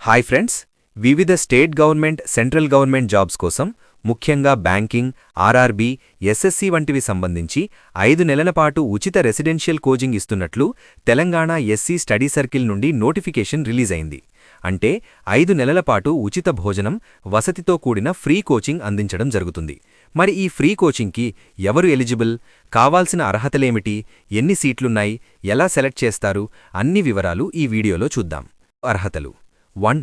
Hi friends, వివిధ state government central government jobs కోసం ముఖ్యంగా బ్యాంకింగ్, ఆర్ఆర్బీ, ఎస్ఎస్సి వంటివి సంబంధించి 5 నెలల పాటు ఉచిత రెసిడెన్షియల్ కోచింగ్ ఇస్తున్నట్లు తెలంగాణ ఎస్సీ స్టడీ సర్కిల్ నుండి నోటిఫికేషన్ రిలీజ్ అయింది. అంటే 5 నెలల పాటు ఉచిత భోజనం, వసతితో కూడిన ఫ్రీ కోచింగ్ అందించడం జరుగుతుంది. మరి ఈ ఫ్రీ కోచింగ్కి ఎవరు ఎలిజిబుల్, కావాల్సిన అర్హతలేమిటి, ఎన్ని సీట్లున్నాయి, ఎలా సెలెక్ట్ చేస్తారు అన్ని వివరాలు ఈ వీడియోలో చూద్దాం. అర్హతలు 1.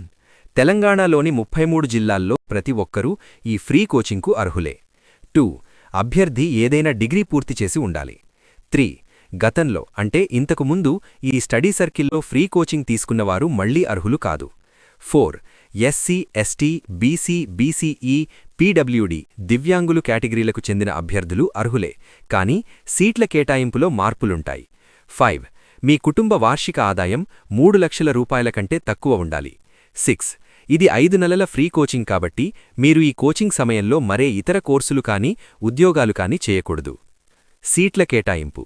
తెలంగాణలోని 33 జిల్లాల్లో ప్రతి ఒక్కరూ ఈ ఫ్రీ కోచింగ్కు అర్హులే. 2. అభ్యర్థి ఏదైనా డిగ్రీ పూర్తి చేసి ఉండాలి. 3. గతంలో అంటే ఇంతకు ముందు ఈ స్టడీ సర్కిల్లో ఫ్రీ కోచింగ్ తీసుకున్నవారు మళ్లీ అర్హులు కాదు. 4. SC, ST, BC, BCE, PWD, దివ్యాంగులు కేటగిరీలకు చెందిన అభ్యర్థులు అర్హులే, కానీ సీట్ల కేటాయింపులో మార్పులుంటాయి. 5. మీ కుటుంబ వార్షిక ఆదాయం 3 లక్షల రూపాయల కంటే తక్కువ ఉండాలి. 6. ఇది 5 నెలల ఫ్రీ కోచింగ్ కాబట్టి మీరు ఈ కోచింగ్ సమయంలో మరే ఇతర కోర్సులు కానీ ఉద్యోగాలు కానీ చేయకూడదు. సీట్ల కేటాయింపు.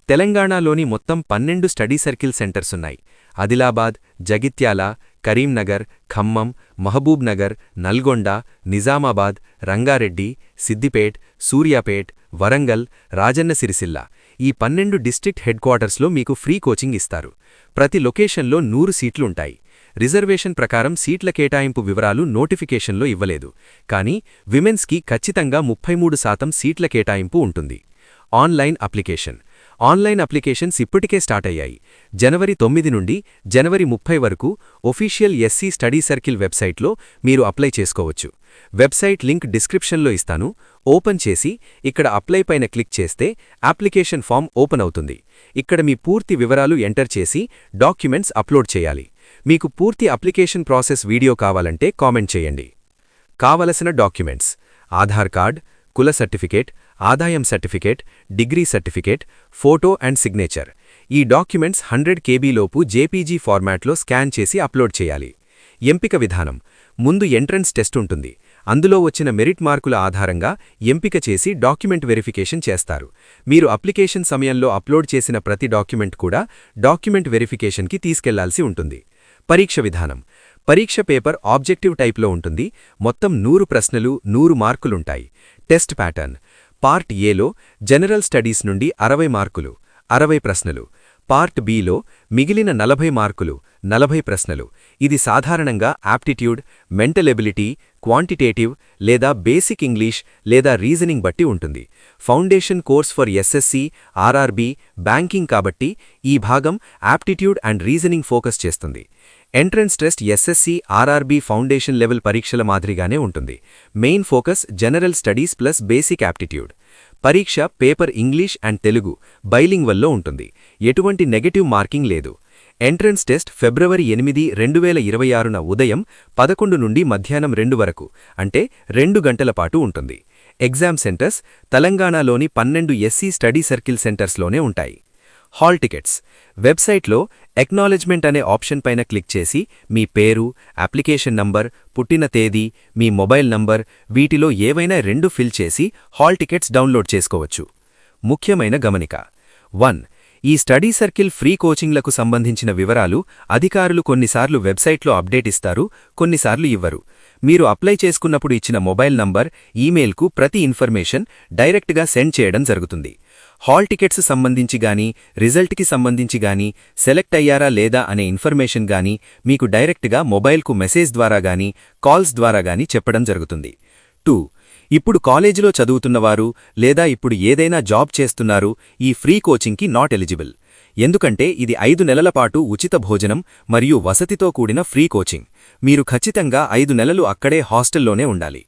తెలంగాణలోని మొత్తం 12 స్టడీ సర్కిల్ సెంటర్సున్నాయి. ఆదిలాబాద్, జగిత్యాల, కరీంనగర్, ఖమ్మం, మహబూబ్ నగర్, నల్గొండ, నిజామాబాద్, రంగారెడ్డి, సిద్దిపేట్, సూర్యాపేట్, వరంగల్, రాజన్న సిరిసిల్ల ఈ 12 డిస్ట్రిక్ట్ హెడ్ క్వార్టర్స్లో మీకు ఫ్రీ కోచింగ్ ఇస్తారు. ప్రతి లొకేషన్లో 100 సీట్లుంటాయి. రిజర్వేషన్ ప్రకారం సీట్ల కేటాయింపు వివరాలు నోటిఫికేషన్లో ఇవ్వలేదు, కానీ విమెన్స్కి ఖచ్చితంగా 33% సీట్ల కేటాయింపు ఉంటుంది. Online application. ఆన్లైన్ అప్లికేషన్స్ ఇప్పటికే స్టార్ట్ అయ్యాయి. జనవరి 9 నుండి జనవరి 30 వరకు ఒఫీషియల్ ఎస్సీ స్టడీ సర్కిల్ వెబ్సైట్లో మీరు అప్లై చేసుకోవచ్చు. వెబ్సైట్ లింక్ డిస్క్రిప్షన్లో ఇస్తాను. ఓపెన్ చేసి ఇక్కడ అప్లై పైన క్లిక్ చేస్తే అప్లికేషన్ ఫామ్ ఓపెన్ అవుతుంది. ఇక్కడ మీ పూర్తి వివరాలు ఎంటర్ చేసి డాక్యుమెంట్స్ అప్లోడ్ చేయాలి. మీకు పూర్తి అప్లికేషన్ ప్రాసెస్ వీడియో కావాలంటే కామెంట్ చేయండి. కావలసిన డాక్యుమెంట్స్: ఆధార్ కార్డ్, కుల సర్టిఫికేట్, ఆదాయం certificate, degree certificate, photo and signature. ఈ డాక్యుమెంట్స్ 100 KB లోపు జేపీజీ ఫార్మాట్లో స్కాన్ చేసి అప్లోడ్ చేయాలి. ఎంపిక విధానం: ముందు ఎంట్రన్స్ టెస్ట్ ఉంటుంది. అందులో వచ్చిన మెరిట్ మార్కుల ఆధారంగా ఎంపిక చేసి డాక్యుమెంట్ వెరిఫికేషన్ చేస్తారు. మీరు అప్లికేషన్ సమయంలో అప్లోడ్ చేసిన ప్రతి డాక్యుమెంట్ కూడా డాక్యుమెంట్ వెరిఫికేషన్కి తీసుకెళ్లాల్సి ఉంటుంది. పరీక్ష విధానం: పరీక్ష పేపర్ ఆబ్జెక్టివ్ టైప్లో ఉంటుంది. మొత్తం 100 ప్రశ్నలు, 100 మార్కులుంటాయి. టెస్ట్ ప్యాటర్న్: పార్ట్ ఏలో జనరల్ స్టడీస్ నుండి 60 మార్కులు, 60 ప్రశ్నలు. పార్ట్ బిలో మిగిలిన 40 మార్కులు, 40 ప్రశ్నలు. ఇది సాధారణంగా ఆప్టిట్యూడ్, మెంటల్ ఎబిలిటీ, క్వాంటిటేటివ్ లేదా బేసిక్ ఇంగ్లీష్ లేదా రీజనింగ్ బట్టి ఉంటుంది. Foundation course for SSC, RRB, banking కాబట్టి ఈ భాగం ఆప్టిట్యూడ్ అండ్ రీజనింగ్ ఫోకస్ చేస్తుంది. Entrance test SSC, RRB foundation level పరీక్షల మాదిరిగానే ఉంటుంది. Main focus general studies plus basic aptitude. పరీక్ష పేపర్ ఇంగ్లీష్ అండ్ తెలుగు బైలింగ్వల్లో ఉంటుంది. ఎటువంటి నెగటివ్ మార్కింగ్ లేదు. ఎంట్రన్స్ టెస్ట్ ఫిబ్రవరి 8, 2026న ఉదయం 11 నుండి మధ్యాహ్నం 2 వరకు, అంటే 2 గంటల పాటు ఉంటుంది. ఎగ్జామ్ సెంటర్స్ తెలంగాణలోని 12 ఎస్సీ స్టడీ సర్కిల్ సెంటర్స్లోనే ఉంటాయి. Hall tickets. వెబ్సైట్లో ఎక్నాలెడ్జ్మెంట్ అనే ఆప్షన్ పైన క్లిక్ చేసి మీ పేరు, అప్లికేషన్ నంబర్, పుట్టిన తేదీ, మీ మొబైల్ నంబర్ వీటిలో ఏవైనా 2 ఫిల్ చేసి హాల్ టికెట్స్ డౌన్లోడ్ చేసుకోవచ్చు. ముఖ్యమైన గమనిక: 1. ఈ స్టడీ సర్కిల్ ఫ్రీ కోచింగ్లకు సంబంధించిన వివరాలు అధికారులు కొన్నిసార్లు వెబ్సైట్లో అప్డేట్ ఇస్తారు, కొన్నిసార్లు ఇవ్వరు. మీరు అప్లై చేసుకున్నప్పుడు ఇచ్చిన మొబైల్ నంబర్, ఈమెయిల్కు ప్రతి ఇన్ఫర్మేషన్ డైరెక్ట్గా సెండ్ చేయడం జరుగుతుంది. హాల్ టికెట్స్ సంబంధించి గానీ, రిజల్ట్కి సంబంధించి గానీ, సెలెక్ట్ అయ్యారా లేదా అనే ఇన్ఫర్మేషన్ గానీ మీకు డైరెక్ట్గా మొబైల్కు మెసేజ్ ద్వారా గానీ, కాల్స్ ద్వారా గానీ చెప్పడం జరుగుతుంది. 2. ఇప్పుడు కాలేజీలో చదువుతున్నవారు లేదా ఇప్పుడు ఏదైనా జాబ్ చేస్తున్నారు ఈ ఫ్రీ కోచింగ్కి నాట్ ఎలిజిబుల్. ఎందుకంటే ఇది 5 నెలల పాటు ఉచిత భోజనం మరియు వసతితో కూడిన ఫ్రీ కోచింగ్. మీరు ఖచ్చితంగా 5 నెలలు అక్కడే హాస్టల్లోనే ఉండాలి.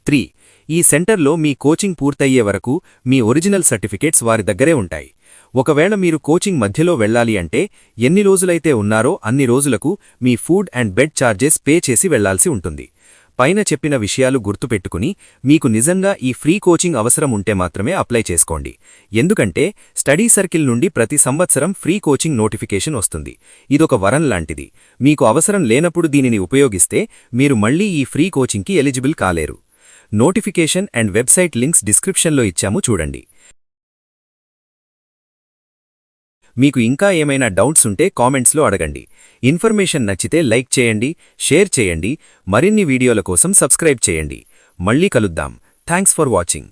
3. ఈ సెంటర్లో మీ కోచింగ్ పూర్తయ్యే వరకు మీ ఒరిజినల్ సర్టిఫికేట్స్ వారి దగ్గరే ఉంటాయి. ఒకవేళ మీరు కోచింగ్ మధ్యలో వెళ్లాలి అంటే ఎన్ని రోజులైతే ఉన్నారో అన్ని రోజులకు మీ food and bed charges pay చేసి వెళ్లాల్సి ఉంటుంది. పైన చెప్పిన విషయాలు గుర్తుపెట్టుకుని మీకు నిజంగా ఈ ఫ్రీ కోచింగ్ అవసరం ఉంటే మాత్రమే అప్లై చేసుకోండి. ఎందుకంటే స్టడీ సర్కిల్ నుండి ప్రతి సంవత్సరం ఫ్రీ కోచింగ్ నోటిఫికేషన్ వస్తుంది. ఇదొక వరం లాంటిది. మీకు అవసరం లేనప్పుడు దీనిని ఉపయోగిస్తే మీరు మళ్లీ ఈ ఫ్రీ కోచింగ్కి ఎలిజిబుల్ కాలేరు. నోటిఫికేషన్ అండ్ వెబ్సైట్ లింక్స్ డిస్క్రిప్షన్లో ఇచ్చాము, చూడండి. మీకు ఇంకా ఏమైనా డౌట్స్ ఉంటే కామెంట్స్లో అడగండి. ఇన్ఫర్మేషన్ నచ్చితే లైక్ చేయండి, షేర్ చేయండి, మరిన్ని వీడియోల కోసం సబ్స్క్రైబ్ చేయండి. మళ్ళీ కలుద్దాం. Thanks for watching.